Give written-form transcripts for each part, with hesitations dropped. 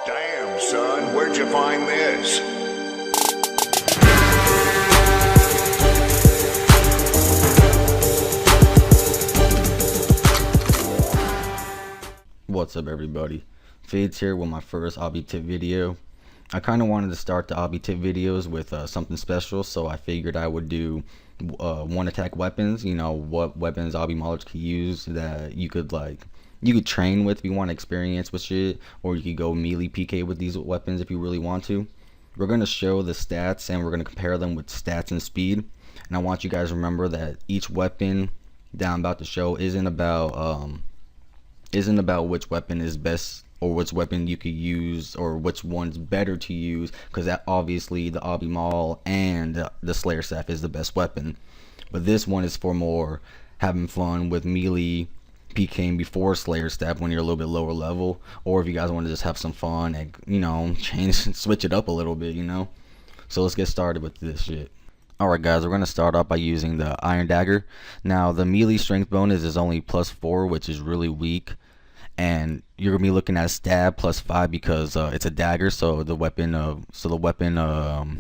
Damn, son, where'd you find this? What's up, everybody? Fayds here with my first Obby tip video. I kind of wanted to start the Obby tip videos with something special, so I figured I would do one attack weapons. You know, what weapons Obby Maulers could use that you could train with if you want experience with shit, or you could go melee PK with these weapons if you really want to. We're going to show the stats and we're going to compare them with stats and speed. And I want you guys to remember that each weapon that I'm about to show isn't about which weapon is best or which weapon you could use or which one's better to use, because that obviously the Obby Maul and the Slayer Staff is the best weapon. But this one is for more having fun with melee PKing before Slayer Staff when you're a little bit lower level, or if you guys want to just have some fun and, you know, switch it up a little bit, you know. So let's get started with this shit. Alright guys, we're going to start off by using the Iron Dagger. Now the melee strength bonus is only +4, which is really weak, and you're going to be looking at stab +5 because it's a dagger, so the weapon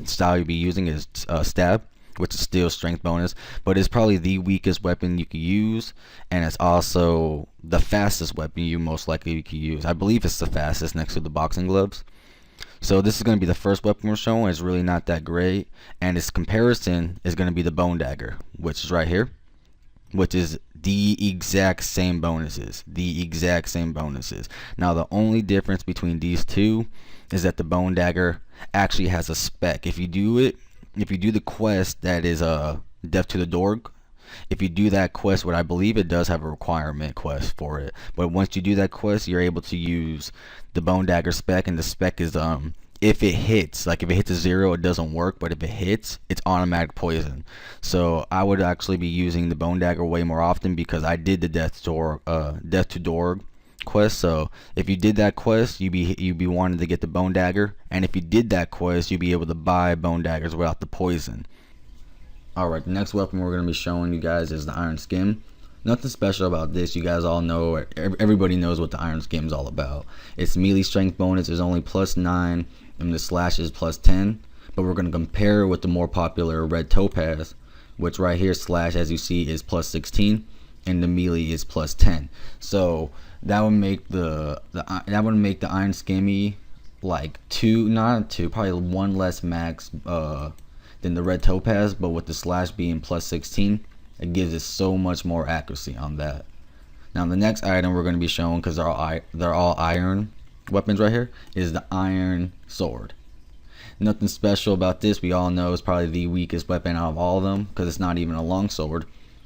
style you'll be using is stab, which is still strength bonus, but it's probably the weakest weapon you could use, and it's also the fastest weapon you most likely could use. I believe it's the fastest next to the boxing gloves. So this is going to be the first weapon we're showing. It's really not that great, and its comparison is going to be the Bone Dagger, which is right here, which is the exact same bonuses. Now the only difference between these two is that the Bone Dagger actually has a spec. If you do the quest that is Death to the Dorg, if you do that quest, what I believe it does have a requirement quest for it, but once you do that quest, you're able to use the Bone Dagger spec, and the spec is if it hits, like if it hits a 0, it doesn't work, but if it hits, it's automatic poison. So I would actually be using the Bone Dagger way more often because I did the Death to Dorg quest. So if you did that quest, you'd be wanting to get the Bone Dagger, and if you did that quest, you'd be able to buy Bone Daggers without the poison. Alright, the next weapon we're going to be showing you guys is the Iron Skim. Nothing special about this. You guys all know, everybody knows what the Iron Skim is all about. Its melee strength bonus is only +9 and the slash is +10, but we're going to compare it with the more popular Red Topaz, which right here slash, as you see, is +16 and the melee is +10. So that would make the Iron Skimmy like probably 1 less max than the Red Topaz, but with the slash being +16, it gives it so much more accuracy on that. Now the next item we're going to be showing, because they're all iron weapons right here, is the Iron Sword. Nothing special about this. We all know it's probably the weakest weapon out of all of them because it's not even a long sword.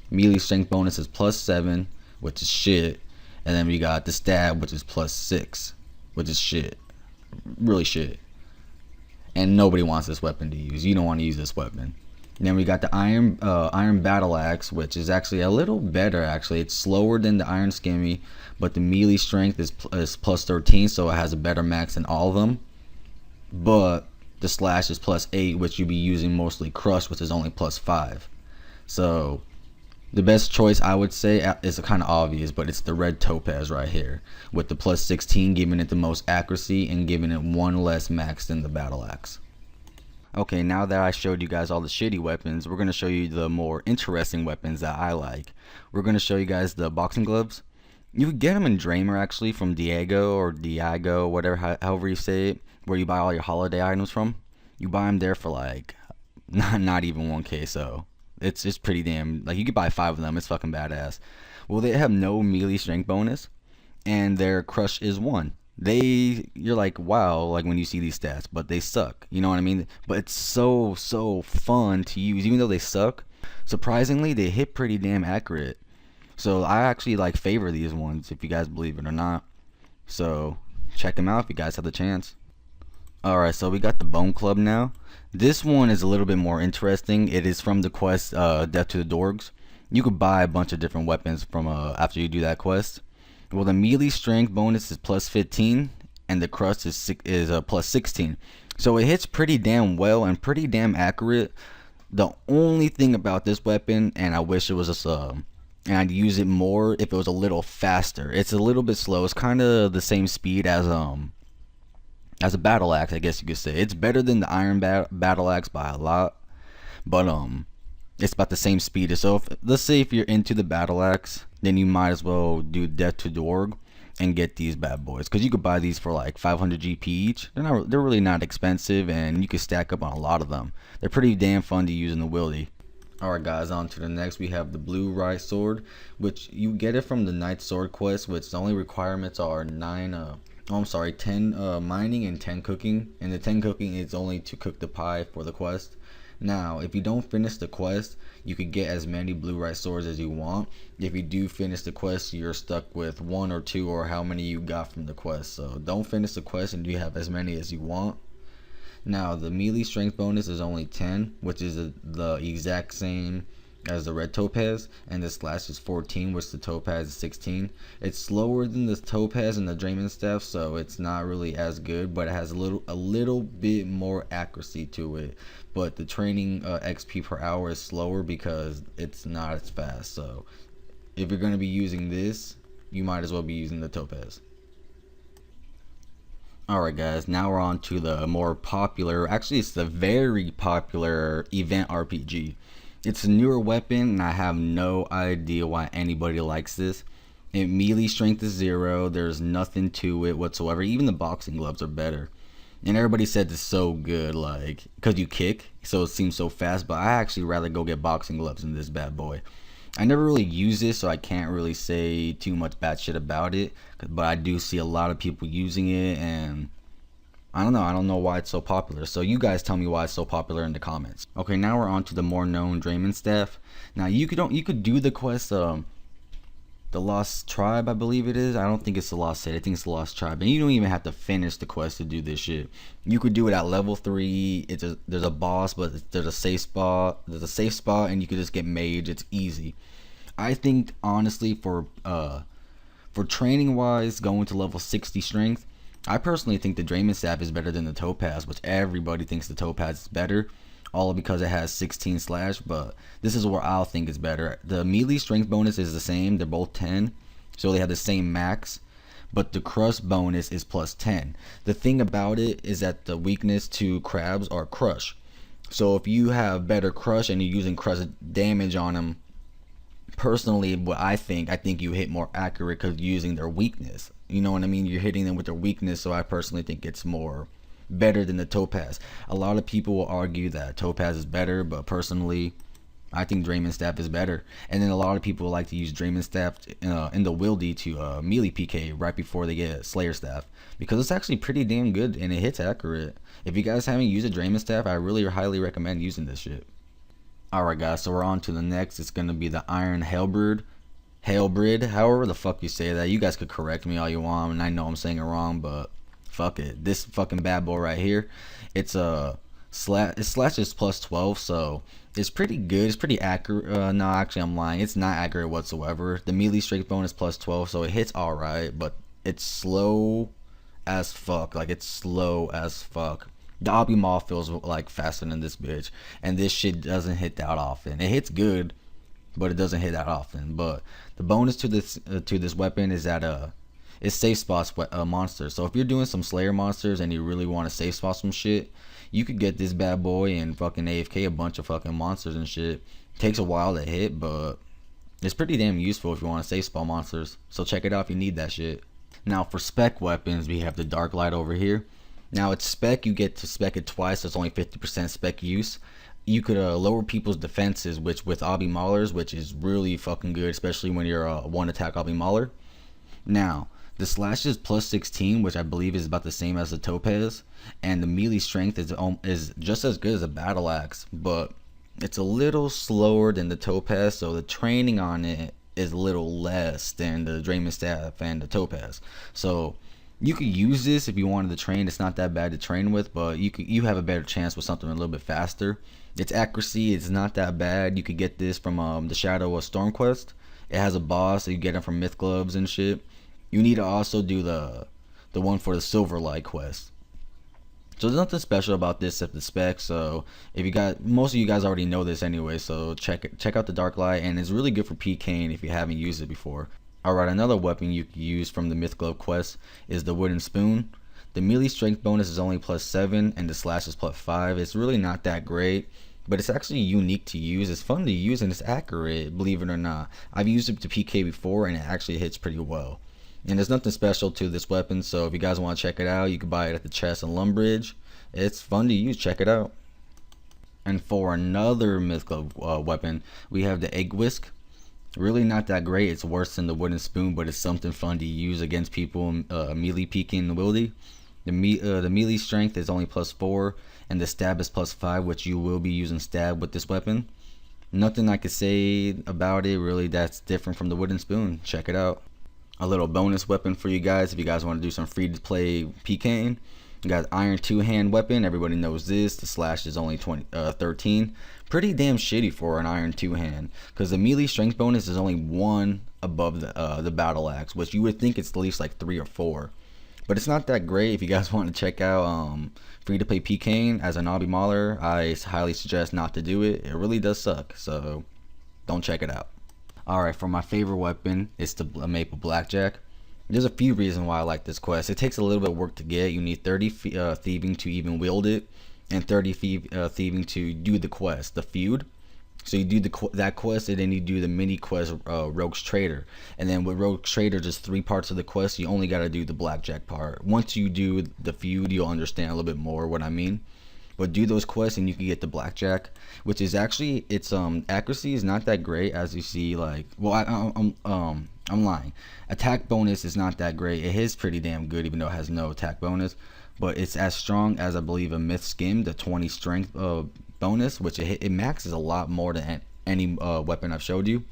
Melee strength bonus is +7, which is shit, and then we got the stab, which is +6, which is shit, really shit. And nobody wants this weapon to use. You don't want to use this weapon. And then we got the Iron Battle Axe, which is actually a little better. Actually, it's slower than the Iron Skimmy, but the melee strength is +13, so it has a better max than all of them. But the slash is +8, which you'll be using mostly Crush, which is only +5. So the best choice, I would say, is kind of obvious, but it's the Red Topaz right here, with the +16 giving it the most accuracy and giving it 1 less max than the Battle Axe. Okay, now that I showed you guys all the shitty weapons, we're going to show you the more interesting weapons that I like. We're going to show you guys the boxing gloves. You could get them in Dramer, actually, from Diego, whatever, however you say it, where you buy all your holiday items from. You buy them there for like not even 1k, so it's just pretty damn, like, you could buy 5 of them. It's fucking badass. Well, they have no melee strength bonus, and their crush is 1. You're like, wow, like when you see these stats, but they suck, you know what I mean? But it's so fun to use. Even though they suck, surprisingly they hit pretty damn accurate. So I actually like favor these ones, if you guys believe it or not. So check them out if you guys have the chance. Alright, so we got the Bone Club now. This one is a little bit more interesting. It is from the quest Death to the Dorgs. You could buy a bunch of different weapons from after you do that quest. Well, the melee strength bonus is +15 and the crush is +16. So it hits pretty damn well and pretty damn accurate. The only thing about this weapon, and I wish it was just and I'd use it more if it was a little faster. It's a little bit slow. It's kind of the same speed as as a battle axe, I guess you could say. It's better than the iron battle axe by a lot, but it's about the same speed. So let's say if you're into the battle axe, then you might as well do Death to Dorg and get these bad boys, because you could buy these for like 500 GP each. They're really not expensive, and you can stack up on a lot of them. They're pretty damn fun to use in the wildy. Alright guys, on to the next. We have the blue right sword, which you get it from the Knight Sword quest, which the only requirements are 10 mining and 10 cooking, and the 10 cooking is only to cook the pie for the quest. Now, if you don't finish the quest, you could get as many blue right swords as you want. If you do finish the quest, you're stuck with 1 or 2 or how many you got from the quest. So don't finish the quest and you have as many as you want. Now, the melee strength bonus is only 10, which is the exact same as the red topaz, and the slash is 14, which the topaz is 16. It's slower than the topaz and the Draymond staff, so it's not really as good, but it has a little bit more accuracy to it. But the training XP per hour is slower because it's not as fast. So if you're going to be using this, you might as well be using the topaz. Alright guys, now we're on to the more popular, actually it's the very popular event RPG. It's a newer weapon and I have no idea why anybody likes this. Melee strength is 0, there's nothing to it whatsoever, even the boxing gloves are better. And everybody said it's so good, like, because you kick, so it seems so fast, but I actually rather go get boxing gloves than this bad boy. I never really use this, so I can't really say too much bad shit about it, but I do see a lot of people using it, and I don't know why it's so popular. So you guys tell me why it's so popular in the comments. Okay, now we're on to the more known Draymond staff. Now you could do the quest, the Lost Tribe, I believe it is. I don't think it's the Lost City, I think it's the Lost Tribe, and you don't even have to finish the quest to do this shit. You could do it at level 3. There's a boss, but there's a safe spot, and you could just get Mage. It's easy. I think honestly, for training wise, going to level 60 strength, I personally think the Draymond staff is better than the topaz, which everybody thinks the topaz is better, all because it has 16 slash, but this is where I'll think it's better. The melee strength bonus is the same, they're both 10, so they have the same max, but the crush bonus is plus 10. The thing about it is that the weakness to crabs are crush. So if you have better crush and you're using crush damage on them, personally, what I think you hit more accurate because you're using their weakness. You know what I mean? You're hitting them with their weakness, so I personally think it's more better than the topaz. A lot of people will argue that topaz is better, but personally, I think Draymond staff is better. And then a lot of people like to use Draymond staff in the wildy to melee PK right before they get Slayer staff, because it's actually pretty damn good and it hits accurate. If you guys haven't used a Draymond staff, I really highly recommend using this shit. Alright guys, so we're on to the next. It's gonna be the Iron Halberd, however the fuck you say that. You guys could correct me all you want, and I know I'm saying it wrong, but fuck it. This fucking bad boy right here, it's a slash is plus 12, so it's pretty good. It's pretty accurate. No, actually I'm lying. It's not accurate whatsoever. The melee strength bonus plus 12, so it hits alright, but it's slow as fuck. Like, it's slow as fuck. The Obby Maul feels like faster than this bitch, and this shit doesn't hit that often. It hits good, but it doesn't hit that often. But the bonus to this weapon is that it safe spots monsters. So if you're doing some Slayer monsters and you really want to safe spot some shit, you could get this bad boy and fucking AFK a bunch of fucking monsters and shit. Takes a while to hit, but it's pretty damn useful if you want to safe spot monsters. So check it out if you need that shit. Now for spec weapons, we have the Dark Light over here. Now it's spec, you get to spec it twice, so it's only 50% spec use. You could lower people's defenses, which with Obby Maulers, which is really fucking good, especially when you're a one attack Obby Mauler. Now the slash is plus 16, which I believe is about the same as the topaz, and the melee strength is just as good as a battle axe, but it's a little slower than the topaz, so the training on it is a little less than the Draymond staff and the topaz. So you could use this if you wanted to train. It's not that bad to train with, but you have a better chance with something a little bit faster. Its accuracy is not that bad. You could get this from the Shadow of Storm quest. It has a boss, so you get it from Myth Gloves and shit. You need to also do the one for the Silver Light quest. So there's nothing special about this except the specs. So if you got, most of you guys already know this anyway, so check out the Dark Light, and it's really good for PKing if you haven't used it before. Alright, another weapon you can use from the Myth Glove quest is the Wooden Spoon. The melee strength bonus is only +7 and the slash is +5. It's really not that great, but it's actually unique to use. It's fun to use and it's accurate, believe it or not. I've used it to PK before and it actually hits pretty well. And there's nothing special to this weapon, so if you guys want to check it out, you can buy it at the chest and Lumbridge. It's fun to use, check it out. And for another mythical weapon, we have the Egg Whisk. Really not that great. It's worse than the wooden spoon, but it's something fun to use against people melee peeking the wildy. The melee strength is only +4 and the stab is +5, which you will be using stab with this weapon. Nothing I could say about it really that's different from the wooden spoon. Check it out. A little bonus weapon for you guys if you guys want to do some free to play PKing. You got iron 2-hand weapon. Everybody knows this. The slash is only 13. Pretty damn shitty for an iron 2-hand, because the melee strength bonus is only 1 above the battle axe, which you would think it's at least like 3 or 4. But it's not that great. If you guys want to check out free to play PKing as an Obby Mauler, I highly suggest not to do it. It really does suck, so don't check it out. Alright, for my favorite weapon, it's the Maple Blackjack. There's a few reasons why I like this quest. It takes a little bit of work to get. You need 30 thieving to even wield it, and 30 thieving to do the quest, the feud. So you do that quest, and then you do the mini quest, Rogue's Trader. And then with Rogue's Trader, just 3 parts of the quest. You only got to do the blackjack part. Once you do the feud, you'll understand a little bit more what I mean. But do those quests and you can get the blackjack, which is actually, its accuracy is not that great, as you see. Like, well, I'm lying. Attack bonus is not that great. It is pretty damn good, even though it has no attack bonus. But it's as strong as, I believe, a Myth Skim, the 20 strength bonus, which it maxes a lot more than any weapon I've showed you.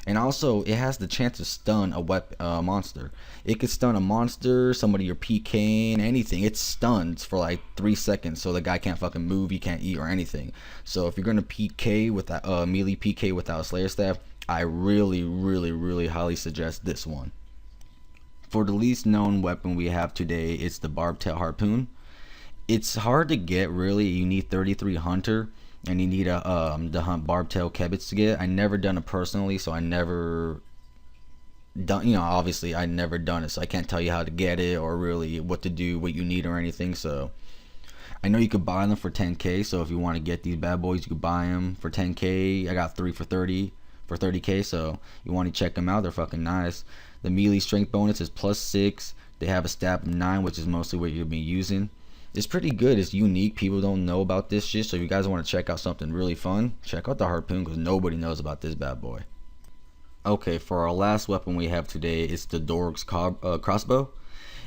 And also, it has the chance to stun a monster. It could stun a monster, somebody you're PKing, anything. It stuns for like 3 seconds, so the guy can't fucking move, he can't eat or anything. So if you're gonna PK with that melee PK without a Slayer Staff, I really highly suggest this one. For the least known weapon we have today, it's the Barbed Tail Harpoon. It's hard to get, really. You need 33 Hunter, and you need the hunt Barbed Tail Kebits to get. I never done it personally, so I never done, obviously I never done it, so I can't tell you how to get it or really what to do, what you need or anything. So I know you could buy them for 10k, so if you want to get these bad boys, you could buy them for 10k. I got 3 for 30k, so you want to check them out. They're fucking nice. The melee strength bonus is +6. They have a stab of 9, which is mostly what you'll be using. It's pretty good. It's unique. People don't know about this shit, so if you guys want to check out something really fun, check out the harpoon, because nobody knows about this bad boy. Okay, for our last weapon we have today, it's the Dorg's crossbow.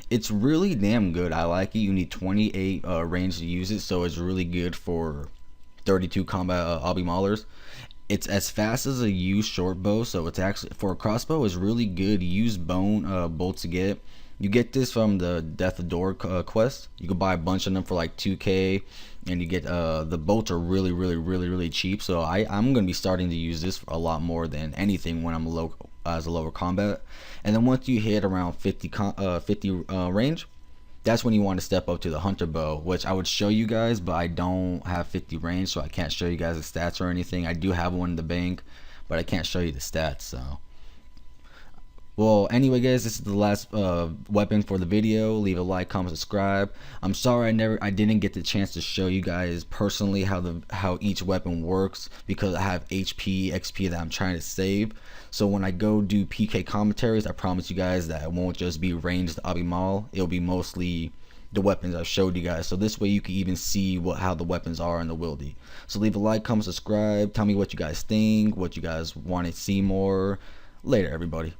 It's really damn good. I like it. You need 28 range to use it, so it's really good for 32 combat Obby Maulers. It's as fast as a used short bow, so it's actually, for a crossbow, is really good. Use bone bolts to get. You get this from the Death of Door quest. You can buy a bunch of them for like 2k, and you get the bolts are really cheap. So I'm gonna be starting to use this a lot more than anything when I'm as a lower combat. And then once you hit around 50 range, that's when you want to step up to the hunter bow, which I would show you guys, but I don't have 50 range, so I can't show you guys the stats or anything. I do have one in the bank, but I can't show you the stats. So, well, anyway guys, this is the last weapon for the video. Leave a like, comment, subscribe. I'm sorry I didn't get the chance to show you guys personally how each weapon works, because I have HP, XP that I'm trying to save. So when I go do PK commentaries, I promise you guys that it won't just be ranged Obby Maul. It'll be mostly the weapons I've showed you guys, so this way you can even see how the weapons are in the wildy. So leave a like, comment, subscribe. Tell me what you guys think, what you guys want to see more. Later, everybody.